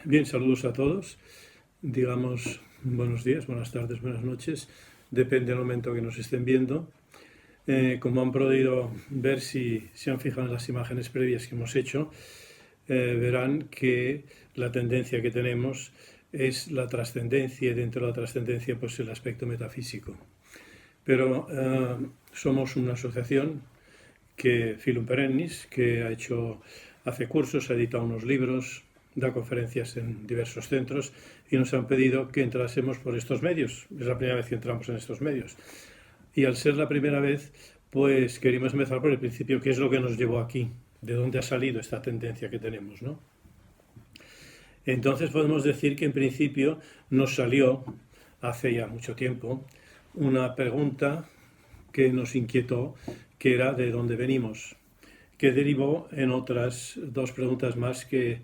Bien, saludos a todos. Digamos, buenos días, buenas tardes, buenas noches. Depende del momento que nos estén viendo. Como han podido ver, si se han fijado en las imágenes previas que hemos hecho, verán que la tendencia que tenemos es la trascendencia, y dentro de la trascendencia pues el aspecto metafísico. Pero somos una asociación que Filum Perennis, que hace cursos, ha editado unos libros, da conferencias en diversos centros y nos han pedido que entrásemos por estos medios. Es la primera vez que entramos en estos medios. Y al ser la primera vez, pues queríamos empezar por el principio, qué es lo que nos llevó aquí, de dónde ha salido esta tendencia que tenemos, ¿no? Entonces podemos decir que en principio nos salió, hace ya mucho tiempo, una pregunta que nos inquietó, que era de dónde venimos, que derivó en otras dos preguntas más que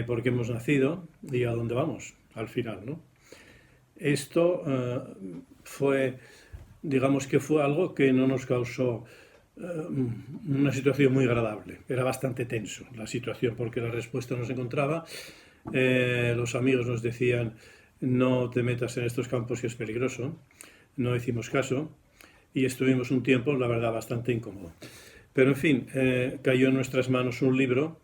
por qué hemos nacido y a dónde vamos al final, ¿no? Esto digamos que fue algo que no nos causó una situación muy agradable. Era bastante tenso la situación porque la respuesta no se encontraba. Los amigos nos decían no te metas en estos campos que es peligroso. No hicimos caso y estuvimos un tiempo, la verdad, bastante incómodo. Pero en fin, cayó en nuestras manos un libro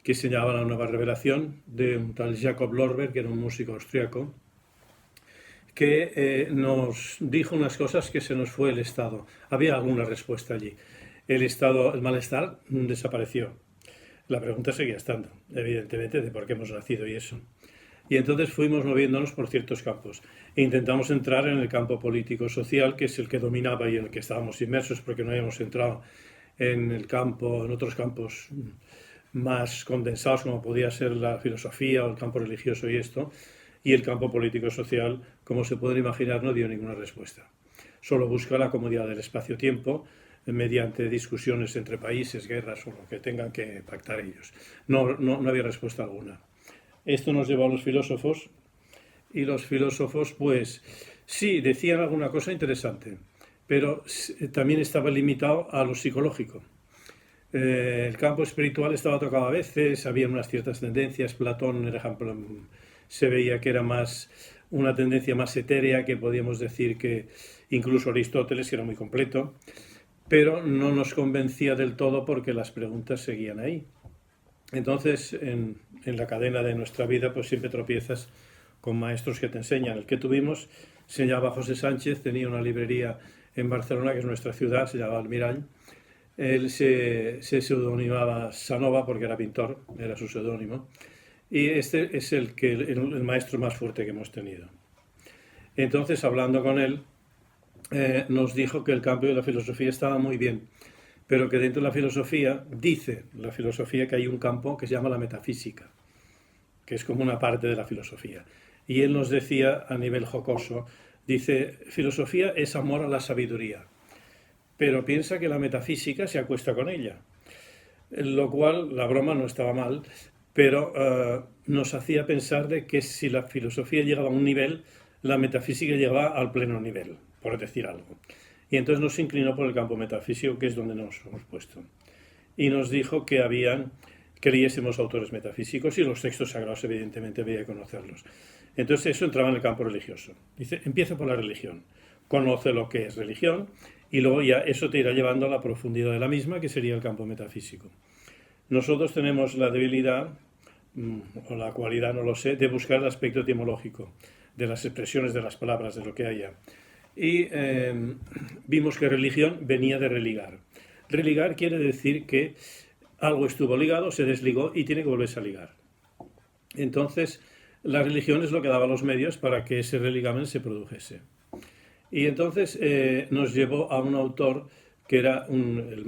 que se llamaba La Nueva Revelación, de un tal Jacob Lorber, que era un músico austriaco, que nos dijo unas cosas que se nos fue el estado. Había alguna respuesta allí. El malestar desapareció. La pregunta seguía estando, evidentemente, de por qué hemos nacido y eso. Y entonces fuimos moviéndonos por ciertos campos. E intentamos entrar en el campo político-social, que es el que dominaba y en el que estábamos inmersos, porque no habíamos entrado en otros campos más condensados, como podía ser la filosofía o el campo religioso y esto. Y el campo político-social, como se pueden imaginar, no dio ninguna respuesta. Solo busca la comodidad del espacio-tiempo mediante discusiones entre países, guerras o lo que tengan que pactar ellos. No había respuesta alguna. Esto nos llevó a los filósofos y los filósofos, pues sí, decían alguna cosa interesante, pero también estaba limitado a lo psicológico. El campo espiritual estaba tocado a veces, había unas ciertas tendencias. Platón, por ejemplo, se veía que era más una tendencia más etérea, que podíamos decir que incluso Aristóteles, que era muy completo, pero no nos convencía del todo porque las preguntas seguían ahí. Entonces, en la cadena de nuestra vida, pues siempre tropiezas con maestros que te enseñan. El que tuvimos se llamaba José Sánchez, tenía una librería en Barcelona, que es nuestra ciudad, se llamaba Almirall. Él se pseudonimaba Sanova porque era pintor, era su seudónimo. Y este es el maestro más fuerte que hemos tenido. Entonces, hablando con él, nos dijo que el campo de la filosofía estaba muy bien, pero que dentro de la filosofía, dice la filosofía, que hay un campo que se llama la metafísica, que es como una parte de la filosofía. Y él nos decía a nivel jocoso, dice, filosofía es amor a la sabiduría, pero piensa que la metafísica se acuesta con ella. Lo cual, la broma no estaba mal, pero nos hacía pensar de que si la filosofía llegaba a un nivel, la metafísica llegaba al pleno nivel, por decir algo. Y entonces nos inclinó por el campo metafísico, que es donde nos hemos puesto. Y nos dijo que leyésemos autores metafísicos y los textos sagrados, evidentemente, había que conocerlos. Entonces eso entraba en el campo religioso. Dice, empieza por la religión, conoce lo que es religión y luego ya eso te irá llevando a la profundidad de la misma, que sería el campo metafísico. Nosotros tenemos la debilidad, o la cualidad, no lo sé, de buscar el aspecto etimológico, de las expresiones de las palabras, de lo que haya. Y vimos que religión venía de religar. Religar quiere decir que algo estuvo ligado, se desligó y tiene que volverse a ligar. Entonces, la religión es lo que daba los medios para que ese religamen se produjese. Y entonces nos llevó a un autor que era al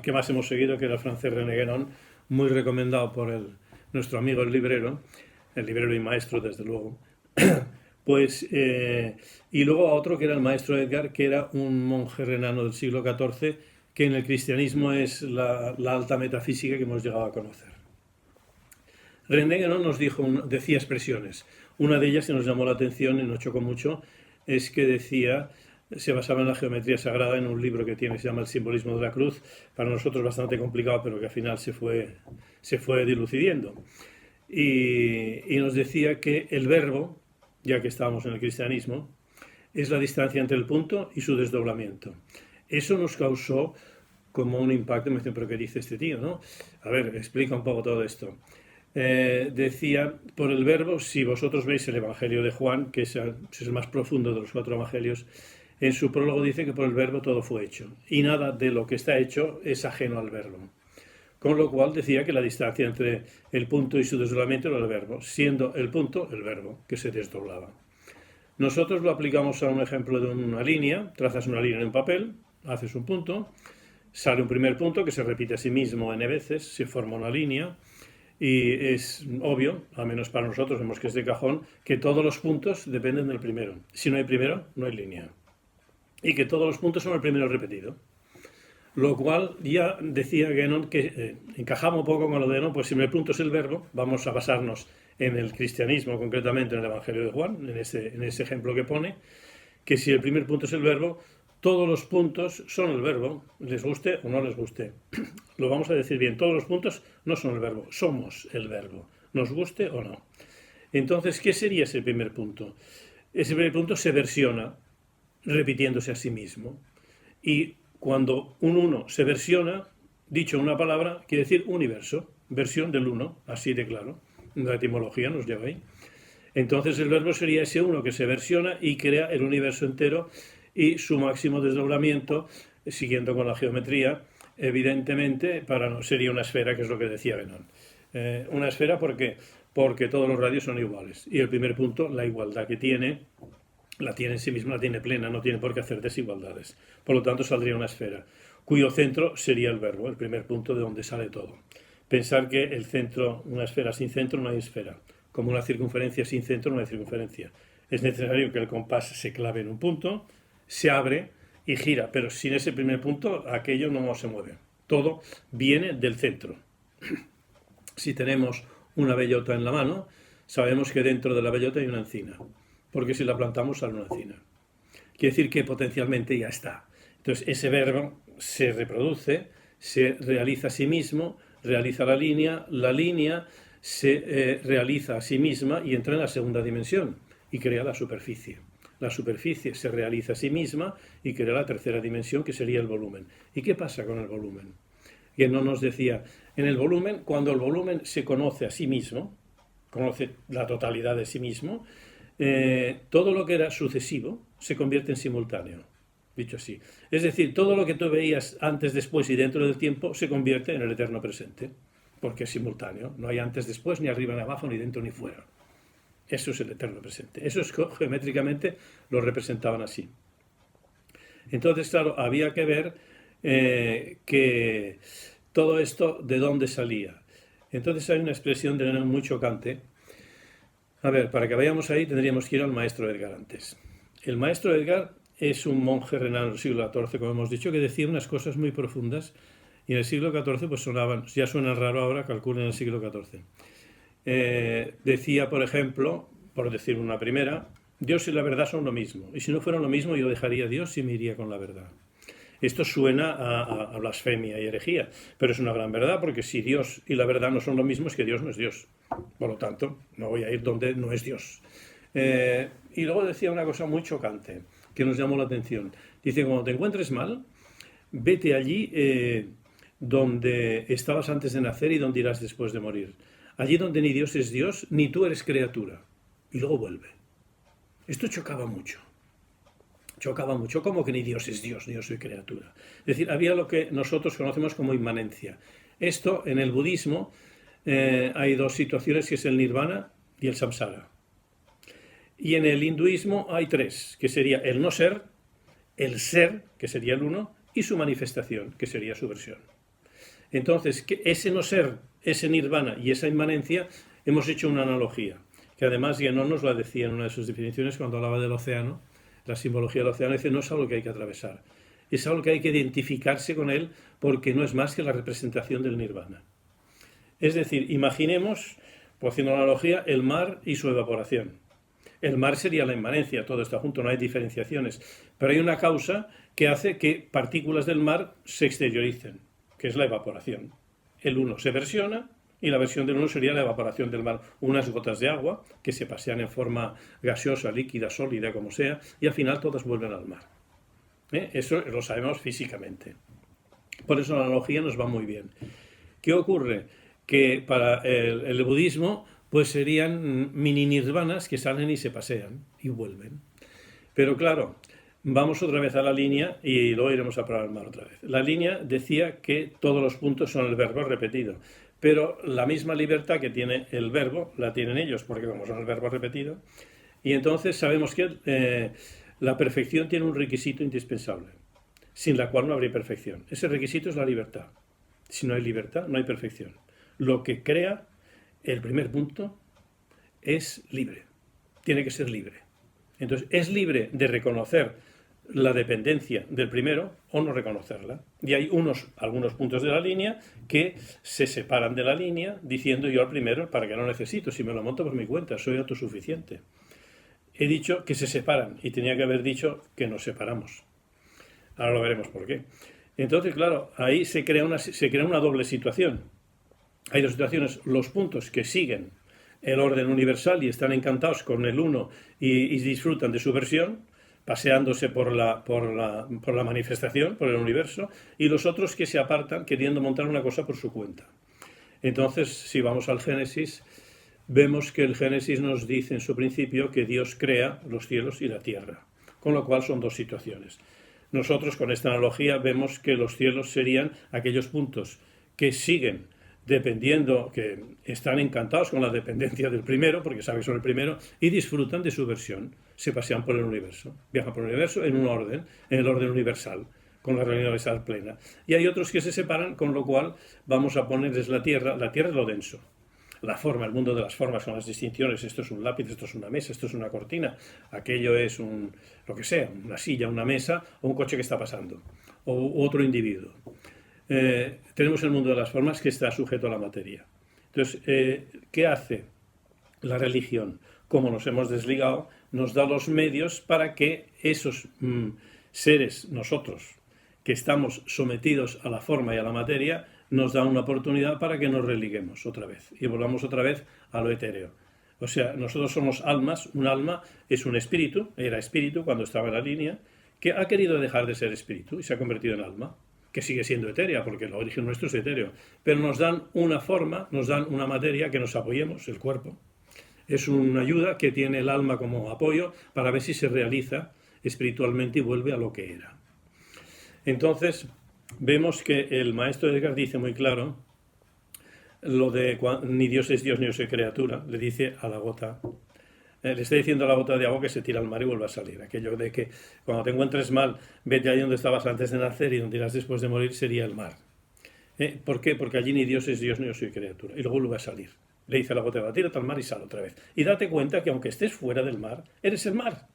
que más hemos seguido, que era el francés René Guénon, muy recomendado por nuestro amigo el librero y maestro, desde luego. Pues, y luego a otro que era el maestro Edgar, que era un monje renano del siglo XIV, que en el cristianismo es la alta metafísica que hemos llegado a conocer. René Guénon decía expresiones. Una de ellas que nos llamó la atención y nos chocó mucho es que se basaba en la geometría sagrada, en un libro que tiene que se llama El simbolismo de la cruz, para nosotros bastante complicado, pero que al final se fue dilucidando. y nos decía que el verbo, ya que estábamos en el cristianismo, es la distancia entre el punto y su desdoblamiento. Eso nos causó como un impacto. Me dicen, pero ¿qué dice este tío, no? A ver, explica un poco todo esto. Decía, por el verbo, si vosotros veis el Evangelio de Juan, que es el más profundo de los 4 evangelios, en su prólogo dice que por el verbo todo fue hecho, y nada de lo que está hecho es ajeno al verbo. Con lo cual decía que la distancia entre el punto y su desdoblamiento era el verbo, siendo el punto el verbo, que se desdoblaba. Nosotros lo aplicamos a un ejemplo de una línea. Trazas una línea en un papel, haces un punto, sale un primer punto que se repite a sí mismo n veces, se forma una línea, y es obvio, al menos para nosotros, vemos que es de cajón, que todos los puntos dependen del primero. Si no hay primero, no hay línea. Y que todos los puntos son el primero repetido. Lo cual ya decía Guénon que encajaba un poco con lo de, no, pues si el punto es el verbo, vamos a basarnos en el cristianismo, concretamente en el Evangelio de Juan, en ese ejemplo que pone, que si el primer punto es el verbo, todos los puntos son el verbo, les guste o no les guste. Lo vamos a decir bien, todos los puntos no son el verbo, somos el verbo, nos guste o no. Entonces, ¿qué sería ese primer punto? Ese primer punto se versiona repitiéndose a sí mismo. Y cuando un uno se versiona, dicho una palabra, quiere decir universo, versión del uno, así de claro. La etimología nos lleva ahí. Entonces el verbo sería ese uno que se versiona y crea el universo entero, y su máximo desdoblamiento, siguiendo con la geometría, evidentemente sería una esfera, que es lo que decía Guénon. Una esfera, ¿por qué? Porque todos los radios son iguales. Y el primer punto, la igualdad que tiene, la tiene en sí misma, la tiene plena, no tiene por qué hacer desigualdades. Por lo tanto, saldría una esfera, cuyo centro sería el verbo, el primer punto de donde sale todo. Pensar que el centro, una esfera sin centro no hay esfera, como una circunferencia sin centro no hay circunferencia. Es necesario que el compás se clave en un punto, se abre y gira, pero sin ese primer punto aquello no se mueve. Todo viene del centro. Si tenemos una bellota en la mano, sabemos que dentro de la bellota hay una encina, porque si la plantamos sale una encina. Quiere decir que potencialmente ya está. Entonces ese verbo se reproduce, se realiza a sí mismo, realiza la línea se realiza a sí misma y entra en la segunda dimensión y crea la superficie. La superficie se realiza a sí misma y crea la tercera dimensión, que sería el volumen. ¿Y qué pasa con el volumen? Que no nos decía, en el volumen, cuando el volumen se conoce a sí mismo, conoce la totalidad de sí mismo, todo lo que era sucesivo se convierte en simultáneo, dicho así. Es decir, todo lo que tú veías antes, después y dentro del tiempo se convierte en el eterno presente, porque es simultáneo, no hay antes, después, ni arriba, ni abajo, ni dentro, ni fuera. Eso es el eterno presente. Eso es, geométricamente lo representaban así. Entonces, claro, había que ver que todo esto de dónde salía. Entonces hay una expresión de Guénon muy chocante. A ver, para que vayamos ahí tendríamos que ir al maestro Edgar antes. El maestro Edgar es un monje renano del siglo XIV, como hemos dicho, que decía unas cosas muy profundas, y en el siglo XIV pues sonaban, ya suenan raro ahora, calculen en el siglo XIV. Decía, por ejemplo, por decir una primera, Dios y la verdad son lo mismo, y si no fueran lo mismo yo dejaría a Dios y me iría con la verdad. Esto suena a blasfemia y herejía, pero es una gran verdad, porque si Dios y la verdad no son lo mismo, es que Dios no es Dios. Por lo tanto, no voy a ir donde no es Dios. Y luego decía una cosa muy chocante, que nos llamó la atención. Dice, cuando te encuentres mal, vete allí donde estabas antes de nacer y donde irás después de morir. Allí donde ni Dios es Dios, ni tú eres criatura. Y luego vuelve. Esto chocaba mucho. Chocaba mucho, como que ni Dios es Dios, ni yo soy criatura. Es decir, había lo que nosotros conocemos como inmanencia. Esto, en el budismo, hay dos situaciones, que es el nirvana y el samsara. Y en el hinduismo hay tres, que sería el no ser, el ser, que sería el uno, y su manifestación, que sería su versión. Entonces, ese no ser, ese nirvana y esa inmanencia, hemos hecho una analogía, que además Guénon nos la decía en una de sus definiciones cuando hablaba del océano. La simbología del océano dice, no es algo que hay que atravesar, es algo que hay que identificarse con él, porque no es más que la representación del nirvana. Es decir, imaginemos, por haciendo una analogía, el mar y su evaporación. El mar sería la inmanencia, todo está junto, no hay diferenciaciones, pero hay una causa que hace que partículas del mar se exterioricen, que es la evaporación. El uno se versiona Y la versión del 1 sería la evaporación del mar, unas gotas de agua que se pasean en forma gaseosa, líquida, sólida, como sea, y al final todas vuelven al mar. Eso lo sabemos físicamente. Por eso la analogía nos va muy bien. ¿Qué ocurre? Que para el budismo pues serían mini nirvanas que salen y se pasean y vuelven. Pero claro, vamos otra vez a la línea y luego iremos a probar el mar otra vez. La línea decía que todos los puntos son el verbo repetido, pero la misma libertad que tiene el verbo la tienen ellos, porque como son el verbo repetido, y entonces sabemos que la perfección tiene un requisito indispensable, sin la cual no habría perfección. Ese requisito es la libertad. Si no hay libertad, no hay perfección. Lo que crea el primer punto es libre. Tiene que ser libre. Entonces, es libre de reconocer la dependencia del primero o no reconocerla. Y hay algunos puntos de la línea que se separan de la línea diciendo yo al primero, ¿para qué lo necesito? Si me lo monto por mi cuenta, soy autosuficiente. He dicho que se separan y tenía que haber dicho que nos separamos. Ahora lo veremos por qué. Entonces, claro, ahí se crea una doble situación. Hay dos situaciones, los puntos que siguen el orden universal y están encantados con el uno y disfrutan de su versión, paseándose por la manifestación, por el universo, y los otros que se apartan queriendo montar una cosa por su cuenta. Entonces, si vamos al Génesis, vemos que el Génesis nos dice en su principio que Dios crea los cielos y la tierra, con lo cual son dos situaciones. Nosotros con esta analogía vemos que los cielos serían aquellos puntos que siguen dependiendo, que están encantados con la dependencia del primero, porque saben que son el primero, y disfrutan de su versión. Se pasean por el universo, viajan por el universo en un orden, en el orden universal, con la realidad universal plena. Y hay otros que se separan, con lo cual vamos a ponerles la tierra es lo denso. La forma, el mundo de las formas son las distinciones, esto es un lápiz, esto es una mesa, esto es una cortina, aquello es lo que sea, una silla, una mesa o un coche que está pasando, o otro individuo. Tenemos el mundo de las formas que está sujeto a la materia. Entonces, ¿qué hace la religión? Como nos hemos desligado, nos da los medios para que esos seres, nosotros, que estamos sometidos a la forma y a la materia, nos da una oportunidad para que nos religuemos otra vez y volvamos otra vez a lo etéreo. O sea, nosotros somos almas, un alma es un espíritu, era espíritu cuando estaba en la línea, que ha querido dejar de ser espíritu y se ha convertido en alma, que sigue siendo etérea, porque el origen nuestro es etéreo, pero nos dan una forma, nos dan una materia que nos apoyemos, el cuerpo. Es una ayuda que tiene el alma como apoyo para ver si se realiza espiritualmente y vuelve a lo que era. Entonces, vemos que el maestro Edgar dice muy claro lo de ni Dios es Dios ni yo soy criatura, le dice a la gota, le está diciendo a la gota de agua que se tira al mar y vuelva a salir. Aquello de que cuando te encuentres mal, vete ahí donde estabas antes de nacer y donde irás después de morir sería el mar. ¿Por qué? Porque allí ni Dios es Dios ni yo soy criatura. Y luego vuelve a salir. Le dice a la gota de agua, tírate al mar y sal otra vez. Y date cuenta que aunque estés fuera del mar, eres el mar.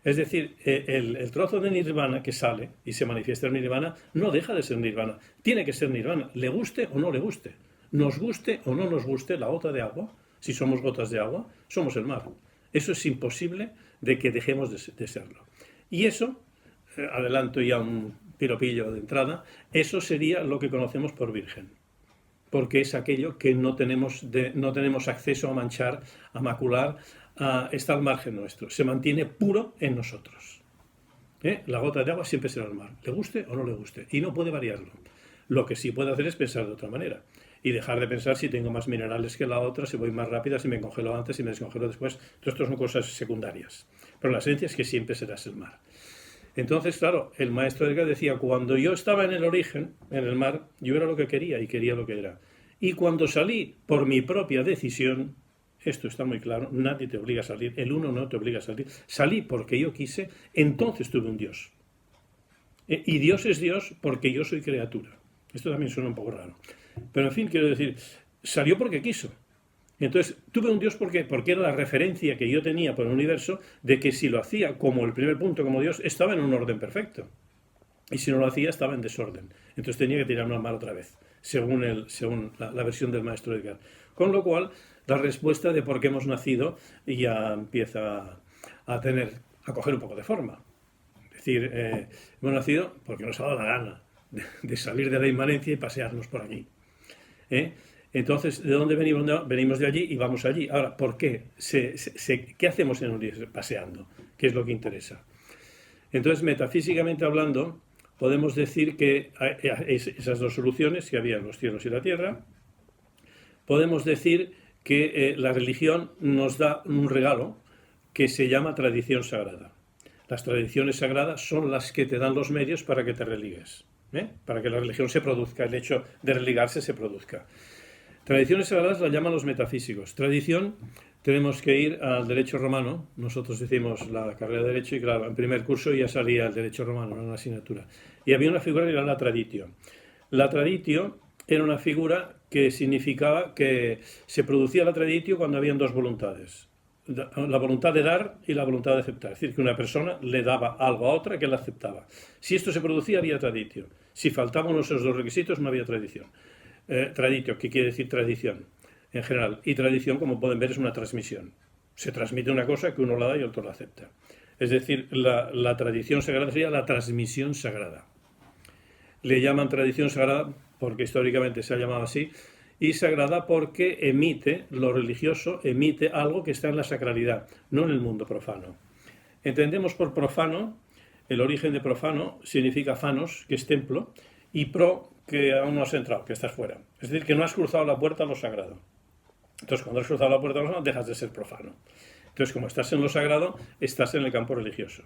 Es decir, el trozo de nirvana que sale y se manifiesta en nirvana no deja de ser nirvana. Tiene que ser nirvana, le guste o no le guste. Nos guste o no nos guste la gota de agua, si somos gotas de agua, somos el mar. Eso es imposible de que dejemos de serlo. Y eso, adelanto ya un piropillo de entrada, eso sería lo que conocemos por virgen. Porque es aquello que no tenemos acceso a manchar, a macular, está al margen nuestro. Se mantiene puro en nosotros. La gota de agua siempre será el mar, le guste o no le guste, y no puede variarlo. Lo que sí puede hacer es pensar de otra manera y dejar de pensar si tengo más minerales que la otra, si voy más rápida, si me congelo antes, si me descongelo después. Todo esto son cosas secundarias. Pero la esencia es que siempre serás el mar. Entonces, claro, el maestro Edgar decía, cuando yo estaba en el origen, en el mar, yo era lo que quería y quería lo que era. Y cuando salí por mi propia decisión, esto está muy claro, nadie te obliga a salir, el uno no te obliga a salir, salí porque yo quise, entonces tuve un Dios. Y Dios es Dios porque yo soy criatura. Esto también suena un poco raro. Pero en fin, quiero decir, salió porque quiso. Entonces, tuve un Dios porque era la referencia que yo tenía por el universo de que si lo hacía como el primer punto, como Dios, estaba en un orden perfecto. Y si no lo hacía, estaba en desorden. Entonces tenía que tirarme al mar otra vez, según la versión del maestro Edgar. Con lo cual, la respuesta de por qué hemos nacido ya empieza a coger un poco de forma. Es decir, hemos nacido porque nos ha dado la gana de salir de la inmanencia y pasearnos por aquí. Entonces, ¿de dónde venimos? No, venimos de allí y vamos allí. Ahora, ¿por qué? ¿Qué hacemos en Oriente paseando? ¿Qué es lo que interesa? Entonces, metafísicamente hablando, podemos decir que esas dos soluciones, que había los cielos y la tierra, podemos decir que la religión nos da un regalo que se llama tradición sagrada. Las tradiciones sagradas son las que te dan los medios para que te religues, para que la religión se produzca, el hecho de religarse se produzca. Tradiciones sagradas las llaman los metafísicos. Tradición, tenemos que ir al derecho romano. Nosotros hicimos la carrera de derecho y claro, en primer curso ya salía el derecho romano, era una asignatura. Y había una figura que era la traditio. La traditio era una figura que significaba que se producía la traditio cuando habían dos voluntades. La voluntad de dar y la voluntad de aceptar. Es decir, que una persona le daba algo a otra que la aceptaba. Si esto se producía, había traditio. Si faltaban esos dos requisitos, no había tradición. Traditio, ¿qué quiere decir tradición? En general. Y tradición, como pueden ver, es una transmisión. Se transmite una cosa que uno la da y otro la acepta. Es decir, la tradición sagrada sería la transmisión sagrada. Le llaman tradición sagrada porque históricamente se ha llamado así, y sagrada porque emite, lo religioso emite algo que está en la sacralidad, no en el mundo profano. Entendemos por profano, el origen de profano significa fanos, que es templo, y pro, que aún no has entrado, que estás fuera. Es decir, que no has cruzado la puerta a lo sagrado. Entonces, cuando has cruzado la puerta a lo sagrado, dejas de ser profano. Entonces, como estás en lo sagrado, estás en el campo religioso.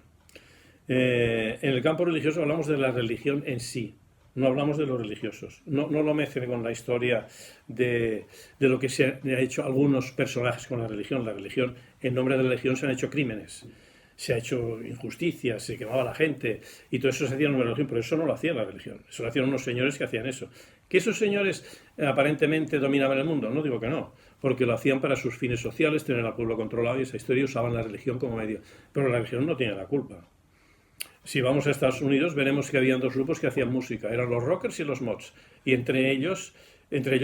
En el campo religioso hablamos de la religión en sí, no hablamos de los religiosos. No lo mezclen con la historia de lo que se ha hecho algunos personajes con la religión. La religión, en nombre de la religión, se han hecho crímenes, se ha hecho injusticia, se quemaba la gente, y todo eso se hacía en nombre de la religión, pero eso no lo hacía la religión. Eso lo hacían unos señores que hacían eso. ¿Que esos señores aparentemente dominaban el mundo? No digo que no, porque lo hacían para sus fines sociales, tener al pueblo controlado, y esa historia usaban la religión como medio. Pero la religión no tiene la culpa. Si vamos a Estados Unidos, veremos que habían dos grupos que hacían música. Eran los rockers y los mods. Y entre ellos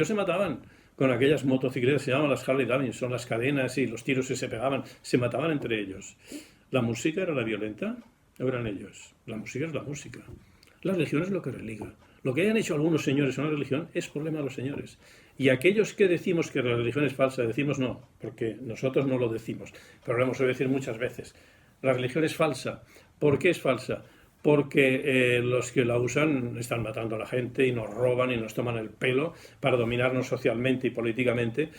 se mataban con aquellas motocicletas que se llamaban las Harley Davidson, las cadenas y los tiros que se pegaban. Se mataban entre ellos. ¿La música era la violenta? ¿O eran ellos? La música es la música. La religión es lo que religa. Lo que hayan hecho algunos señores en la religión es problema de los señores. Y aquellos que decimos que la religión es falsa, decimos no, porque nosotros no lo decimos. Pero lo hemos oído decir muchas veces. La religión es falsa. ¿Por qué es falsa? Porque los que la usan están matando a la gente y nos roban y nos toman el pelo para dominarnos socialmente y políticamente.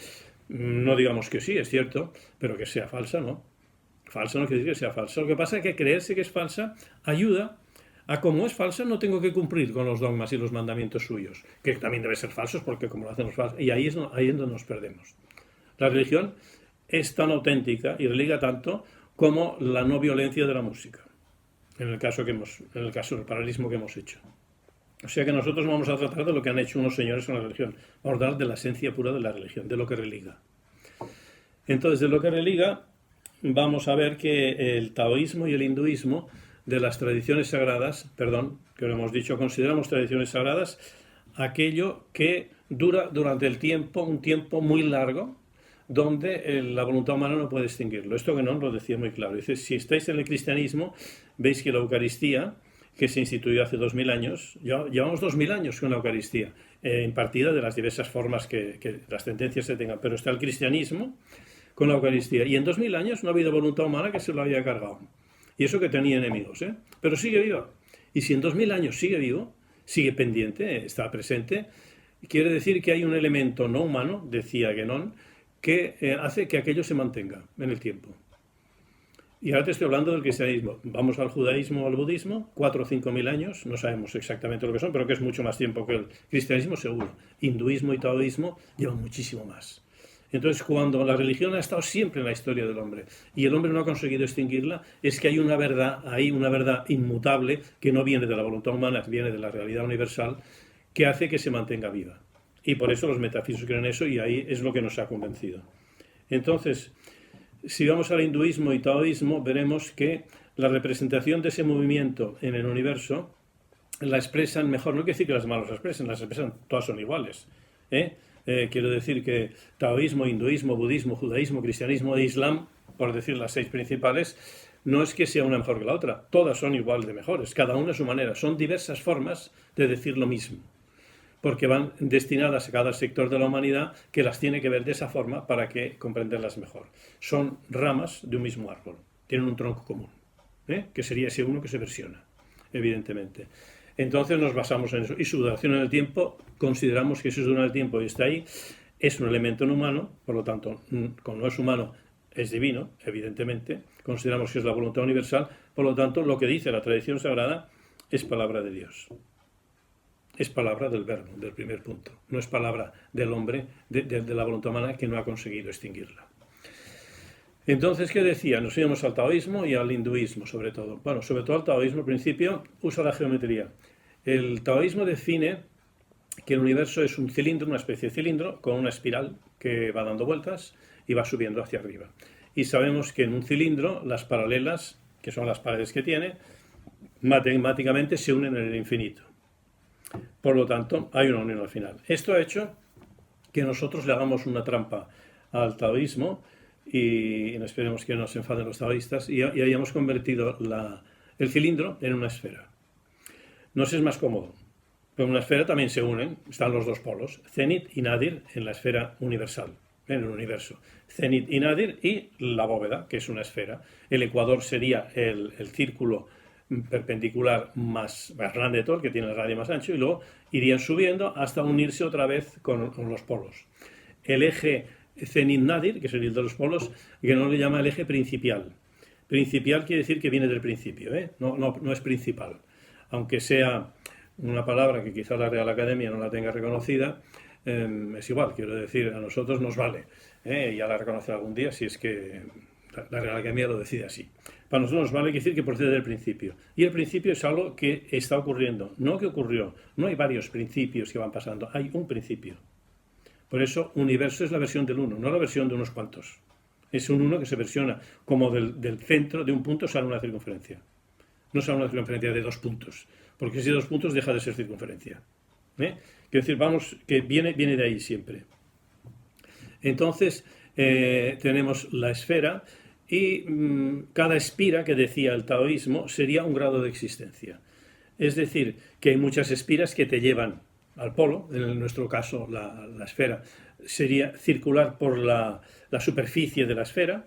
No digamos que sí, es cierto, pero que sea falsa, ¿no? Falsa no quiere decir que sea falsa. Lo que pasa es que creerse que es falsa ayuda a, como es falsa, no tengo que cumplir con los dogmas y los mandamientos suyos, que también deben ser falsos porque como lo hacen los falsos. Y ahí es donde nos perdemos. La religión es tan auténtica y religa tanto como la no violencia de la música, en el caso del paralelismo que hemos hecho. O sea que nosotros vamos a tratar de lo que han hecho unos señores con la religión. Vamos a hablar de la esencia pura de la religión, de lo que religa. Entonces, de lo que religa, vamos a ver que el taoísmo y el hinduismo, de las tradiciones sagradas, que lo hemos dicho, consideramos tradiciones sagradas aquello que dura durante el tiempo, un tiempo muy largo, donde la voluntad humana no puede extinguirlo. Esto que no lo decía muy claro. Dice, si estáis en el cristianismo, veis que la Eucaristía, que se instituyó hace 2000 años, llevamos 2000 años con la Eucaristía, impartida de las diversas formas que las tendencias se tengan, pero está el cristianismo con la Eucaristía. Y en 2000 años no ha habido voluntad humana que se lo haya cargado. Y eso que tenía enemigos, pero sigue vivo. Y si en 2000 años sigue vivo, sigue pendiente, está presente, quiere decir que hay un elemento no humano, decía Guénon, que hace que aquello se mantenga en el tiempo. Y ahora te estoy hablando del cristianismo. Vamos al judaísmo o al budismo, 4 o 5 mil años, no sabemos exactamente lo que son, pero que es mucho más tiempo que el cristianismo seguro. Hinduismo y taoísmo llevan muchísimo más. Entonces, cuando la religión ha estado siempre en la historia del hombre y el hombre no ha conseguido extinguirla, es que hay una verdad inmutable que no viene de la voluntad humana, que viene de la realidad universal, que hace que se mantenga viva. Y por eso los metafísicos creen eso y ahí es lo que nos ha convencido. Entonces, si vamos al hinduismo y taoísmo, veremos que la representación de ese movimiento en el universo la expresan mejor. No quiere decir que las malas las expresan, todas son iguales. Quiero decir que taoísmo, hinduismo, budismo, judaísmo, cristianismo e islam, por decir las 6 principales, no es que sea una mejor que la otra. Todas son igual de mejores, cada una a su manera. Son diversas formas de decir lo mismo. porque van destinadas a cada sector de la humanidad que las tiene que ver de esa forma para que comprenderlas mejor. Son ramas de un mismo árbol, tienen un tronco común, que sería ese uno que se versiona, evidentemente. Entonces nos basamos en eso. Y su duración en el tiempo, consideramos que si su duración en el tiempo y está ahí, es un elemento no humano, por lo tanto, como no es humano, es divino, evidentemente. Consideramos que es la voluntad universal, por lo tanto, lo que dice la tradición sagrada es palabra de Dios. Es palabra del verbo, del primer punto. No es palabra del hombre, de la voluntad humana que no ha conseguido extinguirla. Entonces, ¿qué decía? Nos íbamos al taoísmo y al hinduismo, sobre todo. Bueno, sobre todo al taoísmo, al principio, usa la geometría. El taoísmo define que el universo es un cilindro, una especie de cilindro, con una espiral que va dando vueltas y va subiendo hacia arriba. Y sabemos que en un cilindro, las paralelas, que son las paredes que tiene, matemáticamente se unen en el infinito. Por lo tanto, hay una unión al final. Esto ha hecho que nosotros le hagamos una trampa al taoísmo y esperemos que no se enfaden los taoístas y hayamos convertido el cilindro en una esfera. Nos es más cómodo. Pero en una esfera también se unen, están los dos polos, Zenit y Nadir en la esfera universal, en el universo. Zenit y Nadir y la bóveda, que es una esfera. El ecuador sería el círculo perpendicular más grande de todo, que tiene el radio más ancho, y luego irían subiendo hasta unirse otra vez con los polos. El eje Zenit-Nadir, que es el de los polos, que no le llama el eje principal. Principal quiere decir que viene del principio, no es principal. Aunque sea una palabra que quizá la Real Academia no la tenga reconocida, es igual, quiero decir, a nosotros nos vale. Ya la reconocerá algún día si es que la Real Academia lo decide así. Para nosotros nos vale decir que procede del principio. Y el principio es algo que está ocurriendo, no que ocurrió. No hay varios principios que van pasando, hay un principio. Por eso, universo es la versión del uno, no la versión de unos cuantos. Es un uno que se versiona como del centro de un punto sale una circunferencia. No sale una circunferencia de 2 puntos, porque si 2 puntos deja de ser circunferencia. Quiero decir, vamos, que viene de ahí siempre. Entonces, tenemos la esfera y cada espira que decía el taoísmo sería un grado de existencia. Es decir, que hay muchas espiras que te llevan al polo, en nuestro caso la esfera sería circular por la superficie de la esfera,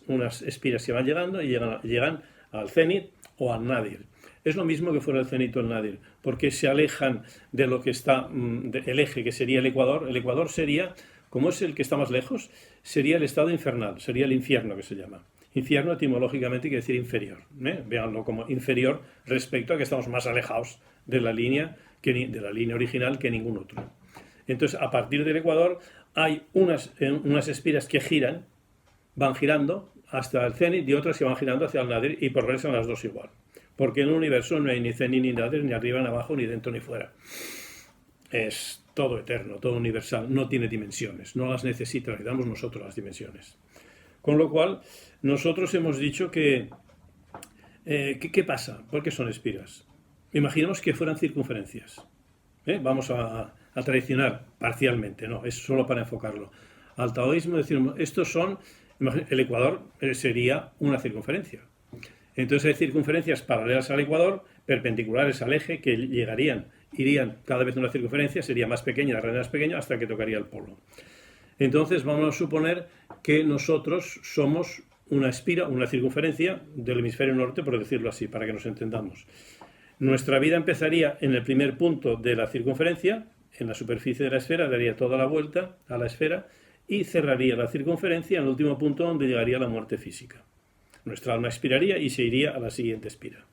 unas espiras que van llegando y llegan al cenit o al nadir. Es lo mismo que fuera el cenit o el nadir, porque se alejan de lo que está, el eje que sería el ecuador. El ecuador sería, como es el que está más lejos, sería el estado infernal, sería el infierno que se llama. Infierno etimológicamente quiere decir inferior. Véanlo como inferior respecto a que estamos más alejados de la línea original que ningún otro. Entonces, a partir del ecuador hay unas espiras que van girando hasta el cenit y otras que van girando hacia el nadir y progresan las dos igual. Porque en el universo no hay ni cenit ni nadir, ni arriba ni abajo, ni dentro ni fuera. Es todo eterno, todo universal, no tiene dimensiones, no las necesita, le damos nosotros las dimensiones. Con lo cual, nosotros hemos dicho que ¿qué pasa? ¿Por qué son espiras? Imaginemos que fueran circunferencias. Vamos a traicionar parcialmente, no, es solo para enfocarlo. Al taoísmo decimos, estos son, el ecuador sería una circunferencia. Entonces hay circunferencias paralelas al ecuador, perpendiculares al eje, que irían cada vez una circunferencia, sería más pequeña, la radio más pequeña, hasta que tocaría el polo. Entonces vamos a suponer que nosotros somos una espira, una circunferencia del hemisferio norte, por decirlo así, para que nos entendamos. Nuestra vida empezaría en el primer punto de la circunferencia, en la superficie de la esfera, daría toda la vuelta a la esfera y cerraría la circunferencia en el último punto donde llegaría la muerte física. Nuestra alma expiraría y se iría a la siguiente espira.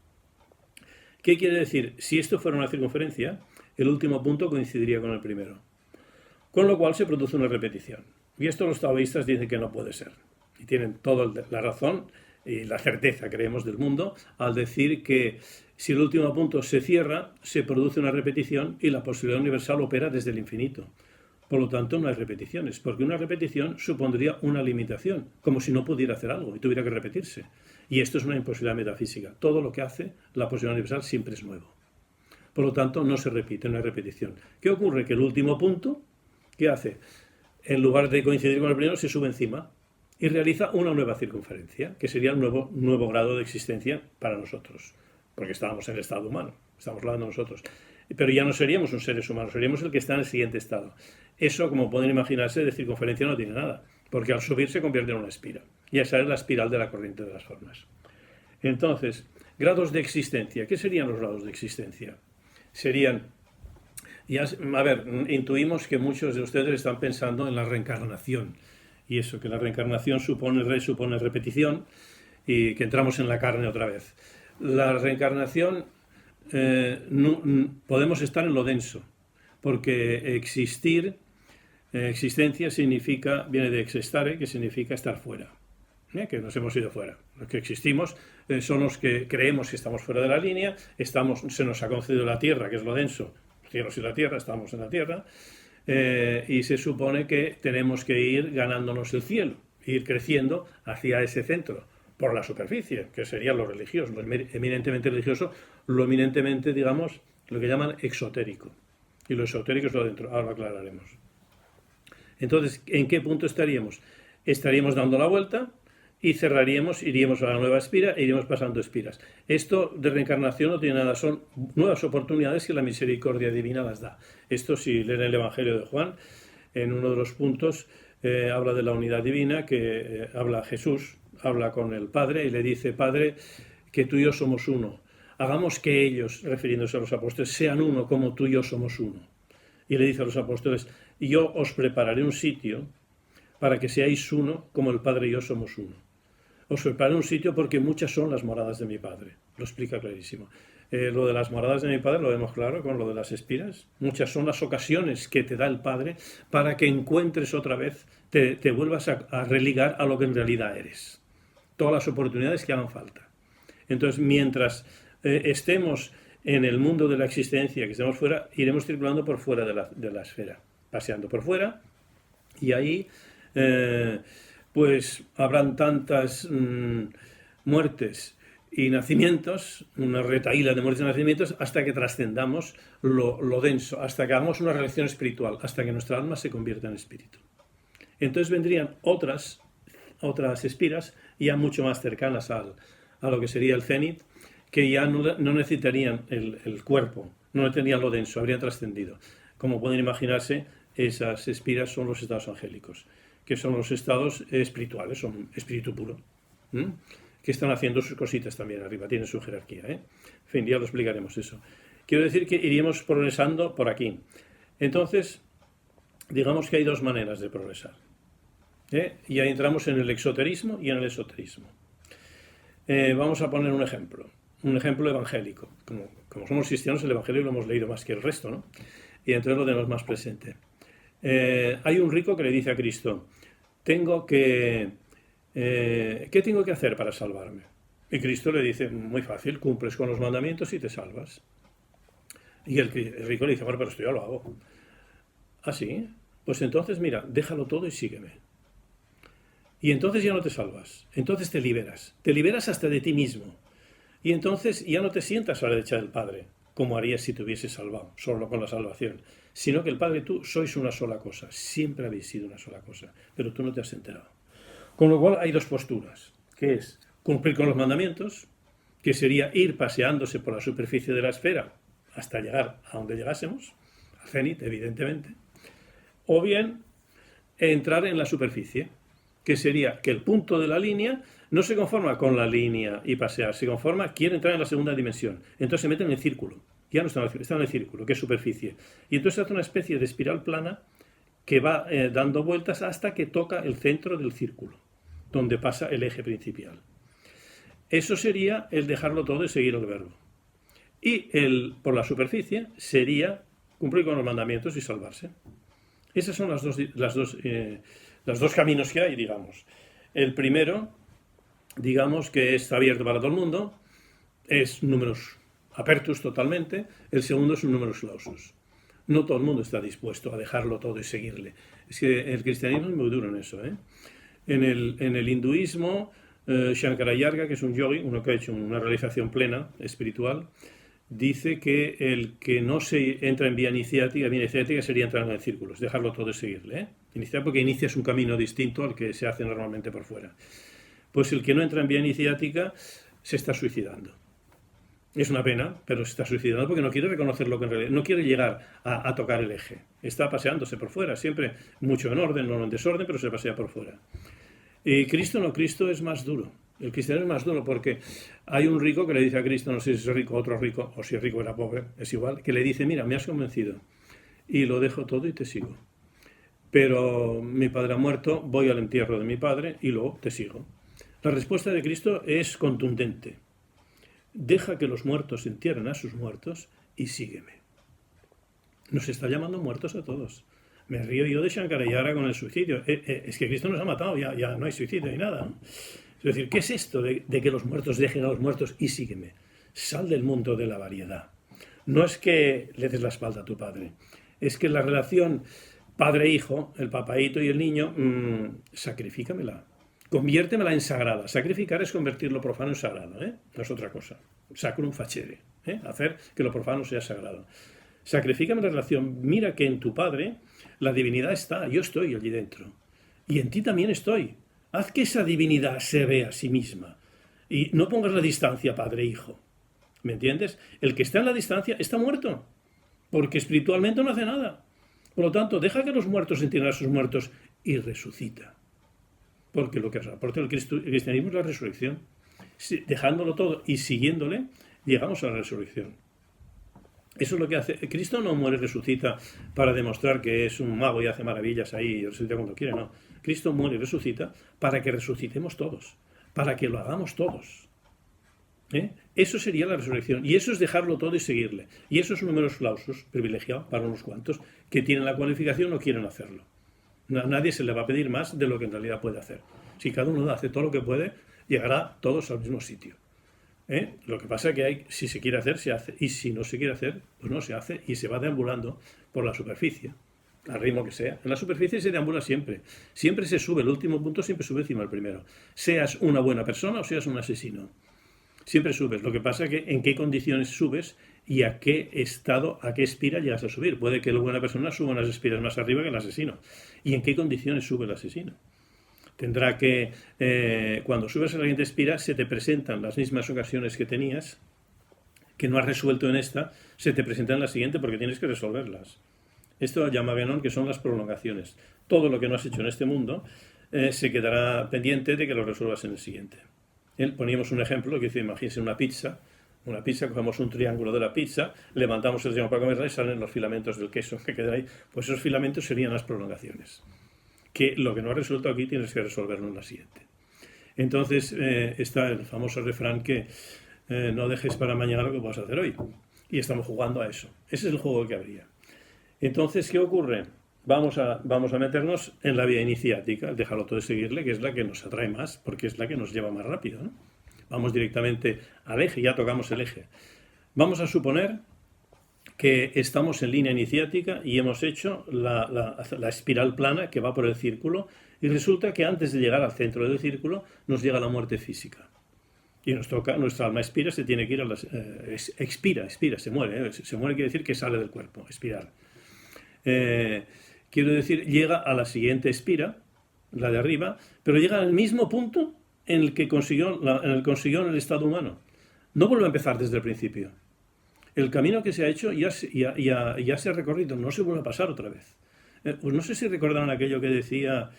¿Qué quiere decir? Si esto fuera una circunferencia, el último punto coincidiría con el primero. Con lo cual se produce una repetición. Y esto los taoístas dicen que no puede ser. Y tienen toda la razón y la certeza, creemos, del mundo, al decir que si el último punto se cierra, se produce una repetición y la posibilidad universal opera desde el infinito. Por lo tanto, no hay repeticiones, porque una repetición supondría una limitación, como si no pudiera hacer algo y tuviera que repetirse. Y esto es una imposibilidad metafísica. Todo lo que hace la posibilidad universal siempre es nuevo. Por lo tanto, no se repite, no hay repetición. ¿Qué ocurre? Que el último punto, ¿qué hace? En lugar de coincidir con el primero, se sube encima y realiza una nueva circunferencia, que sería un nuevo grado de existencia para nosotros, porque estábamos en el estado humano, estamos hablando nosotros. pero ya no seríamos un seres humanos, seríamos el que está en el siguiente estado. Eso, como pueden imaginarse, de circunferencia no tiene nada, porque al subir se convierte en una espiral. Y esa es la espiral de la corriente de las formas. Entonces, grados de existencia. ¿Qué serían los grados de existencia? Serían, a ver, intuimos que muchos de ustedes están pensando en la reencarnación. Y eso, que la reencarnación supone repetición y que entramos en la carne otra vez. La reencarnación, podemos estar en lo denso, porque existencia viene de existare, que significa estar fuera, que nos hemos ido fuera. Los que existimos son los que creemos que estamos fuera de la línea, se nos ha concedido la tierra, que es lo denso, los cielos y la tierra, estamos en la tierra, y se supone que tenemos que ir ganándonos el cielo, ir creciendo hacia ese centro, por la superficie, que sería lo religioso, lo eminentemente religioso, lo eminentemente, digamos, lo que llaman exotérico. Y lo esotérico es lo dentro, ahora lo aclararemos. Entonces, ¿en qué punto estaríamos? Estaríamos dando la vuelta y cerraríamos, iríamos a la nueva espira e iríamos pasando espiras. Esto de reencarnación no tiene nada, son nuevas oportunidades que la misericordia divina las da. Esto, si leen el Evangelio de Juan, en uno de los puntos habla de la unidad divina, que habla Jesús, habla con el Padre y le dice: Padre, que tú y yo somos uno. Hagamos que ellos, refiriéndose a los apóstoles, sean uno como tú y yo somos uno. Y le dice a los apóstoles: y yo os prepararé un sitio para que seáis uno como el Padre y yo somos uno. Os prepararé un sitio porque muchas son las moradas de mi Padre. Lo explica clarísimo. Lo de las moradas de mi Padre lo vemos claro con lo de las espiras. Muchas son las ocasiones que te da el Padre para que encuentres otra vez, te vuelvas a religar a lo que en realidad eres. Todas las oportunidades que hagan falta. Entonces, mientras estemos en el mundo de la existencia, que estemos fuera, iremos circulando por fuera de la esfera, paseando por fuera, y ahí pues habrán tantas muertes y nacimientos, una retahíla de muertes y nacimientos, hasta que trascendamos lo denso, hasta que hagamos una relación espiritual, hasta que nuestra alma se convierta en espíritu. Entonces vendrían otras espiras ya mucho más cercanas a lo que sería el cenit, que ya no necesitarían el cuerpo, no necesitarían lo denso, habrían trascendido. Como pueden imaginarse, esas espiras son los estados angélicos, que son los estados espirituales, son espíritu puro, que están haciendo sus cositas también arriba, tienen su jerarquía. En fin, ya lo explicaremos eso. Quiero decir que iríamos progresando por aquí. Entonces, digamos que hay dos maneras de progresar. Y ahí entramos en el exoterismo y en el esoterismo. Vamos a poner un ejemplo evangélico. Como somos cristianos, el evangelio lo hemos leído más que el resto, ¿no? Y entonces lo tenemos más presente. Hay un rico que le dice a Cristo: ¿qué tengo que hacer para salvarme? Y Cristo le dice: muy fácil, cumples con los mandamientos y te salvas. Y el rico le dice: bueno, pero esto ya lo hago. ¿Ah, sí? Pues entonces, mira, déjalo todo y sígueme. Y entonces ya no te salvas, entonces te liberas hasta de ti mismo. Y entonces ya no te sientas a la derecha del Padre, como harías si te hubieses salvado, solo con la salvación, sino que el Padre y tú sois una sola cosa, siempre habéis sido una sola cosa, pero tú no te has enterado. Con lo cual hay dos posturas, que es cumplir con los mandamientos, que sería ir paseándose por la superficie de la esfera hasta llegar a donde llegásemos, al cenit, evidentemente, o bien entrar en la superficie, que sería que el punto de la línea no se conforma con la línea y pasear, quiere entrar en la segunda dimensión. Entonces se mete en el círculo, ya no está en el círculo, que es superficie. Y entonces hace una especie de espiral plana que va dando vueltas hasta que toca el centro del círculo, donde pasa el eje principal. Eso sería el dejarlo todo y seguir el verbo. Y por la superficie sería cumplir con los mandamientos y salvarse. Esos son los dos caminos que hay, digamos. El primero, digamos que está abierto para todo el mundo, es numerus apertus totalmente. El segundo es un numerus clausus. No todo el mundo está dispuesto a dejarlo todo y seguirle. Es que el cristianismo es muy duro en eso. En el hinduismo, Shankaracharya, que es un yogi, uno que ha hecho una realización plena, espiritual, dice que el que no se entra en vía iniciática sería entrar en el círculo, es dejarlo todo y seguirle. Iniciar porque inicias un camino distinto al que se hace normalmente por fuera. Pues el que no entra en vía iniciática se está suicidando. Es una pena, pero se está suicidando porque no quiere reconocer lo que en realidad, no quiere llegar a tocar el eje. Está paseándose por fuera, siempre mucho en orden, no en desorden, pero se pasea por fuera. Y Cristo no, Cristo es más duro. El cristiano es más duro porque hay un rico que le dice a Cristo, no sé si es rico, otro rico, o si es rico era pobre, es igual, que le dice, mira, me has convencido y lo dejo todo y te sigo. Pero mi padre ha muerto, voy al entierro de mi padre y luego te sigo. La respuesta de Cristo es contundente. Deja que los muertos entierren a sus muertos y sígueme. Nos está llamando muertos a todos. Me río yo de Shankarayana con el suicidio. Es que Cristo nos ha matado, ya no hay suicidio ni nada, ¿no? Es decir, ¿qué es esto de que los muertos dejen a los muertos y sígueme? Sal del mundo de la variedad. No es que le des la espalda a tu padre, es que la relación padre-hijo, el papaíto y el niño, sacrifícamela. Conviértemela en sagrada. Sacrificar es convertir lo profano en sagrado, ¿eh? No es otra cosa. Sacrum facere, ¿eh? Hacer que lo profano sea sagrado. Sacrifícame la relación. Mira que en tu padre la divinidad está, yo estoy allí dentro. Y en ti también estoy. Haz que esa divinidad se vea a sí misma. Y no pongas la distancia padre-hijo. ¿Me entiendes? El que está en la distancia está muerto. Porque espiritualmente no hace nada. Por lo tanto, deja que los muertos entierren a sus muertos y resucita. Porque lo que aporta el cristianismo es la resurrección. Dejándolo todo y siguiéndole, llegamos a la resurrección. Eso es lo que hace. Cristo no muere y resucita para demostrar que es un mago y hace maravillas ahí y resucita cuando quiere, no. Cristo muere y resucita para que resucitemos todos, para que lo hagamos todos. Eso sería la resurrección. Y eso es dejarlo todo y seguirle. Y eso es un número clausus privilegiado para unos cuantos que tienen la cualificación o quieren hacerlo. A nadie se le va a pedir más de lo que en realidad puede hacer. Si cada uno hace todo lo que puede, llegará todos al mismo sitio. Lo que pasa es que si se quiere hacer, se hace. Y si no se quiere hacer, pues no se hace y se va deambulando por la superficie, al ritmo que sea. En la superficie se deambula siempre. Siempre se sube, el último punto siempre sube encima del primero. Seas una buena persona o seas un asesino. Siempre subes. Lo que pasa es que en qué condiciones subes y a qué estado, a qué espira llegas a subir. Puede que la buena persona suba unas espiras más arriba que el asesino. ¿Y en qué condiciones sube el asesino? Tendrá que, cuando subes a la siguiente espira, se te presentan las mismas ocasiones que tenías, que no has resuelto en esta, se te presentan en la siguiente porque tienes que resolverlas. Esto llama Guénon que son las prolongaciones. Todo lo que no has hecho en este mundo se quedará pendiente de que lo resuelvas en el siguiente. Poníamos un ejemplo que dice, imagínense una pizza, cogemos un triángulo de la pizza, levantamos el triángulo para comerla y salen los filamentos del queso que quedan ahí. Pues esos filamentos serían las prolongaciones. Que lo que no has resuelto aquí tienes que resolverlo en la siguiente. Entonces está el famoso refrán que no dejes para mañana lo que puedas hacer hoy. Y estamos jugando a eso. Ese es el juego que habría. Entonces, ¿qué ocurre? Vamos a meternos en la vía iniciática, dejarlo todo y seguirle, que es la que nos atrae más, porque es la que nos lleva más rápido, ¿no? Vamos directamente al eje, ya tocamos el eje. Vamos a suponer que estamos en línea iniciática y hemos hecho la espiral plana que va por el círculo y resulta que antes de llegar al centro del círculo nos llega la muerte física. Y nos toca, nuestra alma expira, se tiene que ir a expira, se muere. Se muere quiere decir que sale del cuerpo, expirar. Quiero decir, llega a la siguiente espira, la de arriba, pero llega al mismo punto en el que consiguió en el estado humano. No vuelve a empezar desde el principio. El camino que se ha hecho ya se ha recorrido, no se vuelve a pasar otra vez. Pues no sé si recordaron aquello que decía,